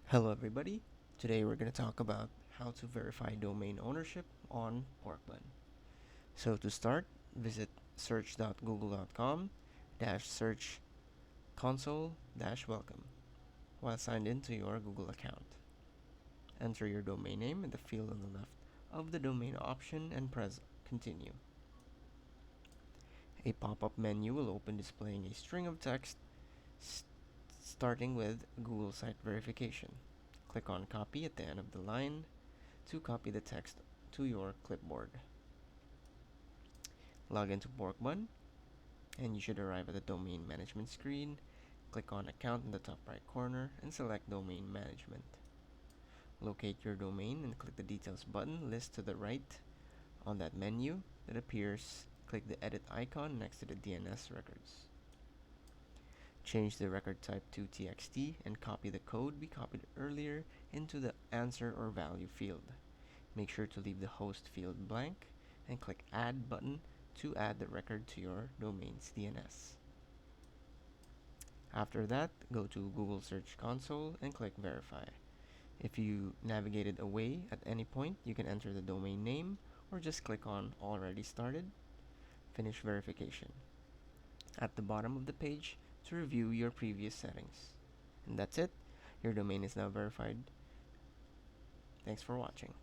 Hello everybody. Today we're going to talk about how to verify domain ownership on Porkbun. So to start, visit search.google.com search console welcome while signed into your Google account. Enter your domain name in the field on the left of the domain option and press continue. A pop-up menu will open displaying a string of text starting with Google site verification. Click on copy at the end of the line to copy the text to your clipboard. Log into Porkbun and you should arrive at the domain management screen. Click on account in the top right corner and select domain management. Locate your domain and click the details button list to the right. On that menu that appears, click the edit icon next to the DNS records. Change the record type to TXT and copy the code we copied earlier into the answer or value field. Make sure to leave the host field blank and click add button to add the record to your domain's DNS. After that, go to Google Search Console and click verify. If you navigated away at any point, you can enter the domain name or just click on already started, finish verification at the bottom of the page to review your previous settings. And that's it. Your domain is now verified. Thanks for watching.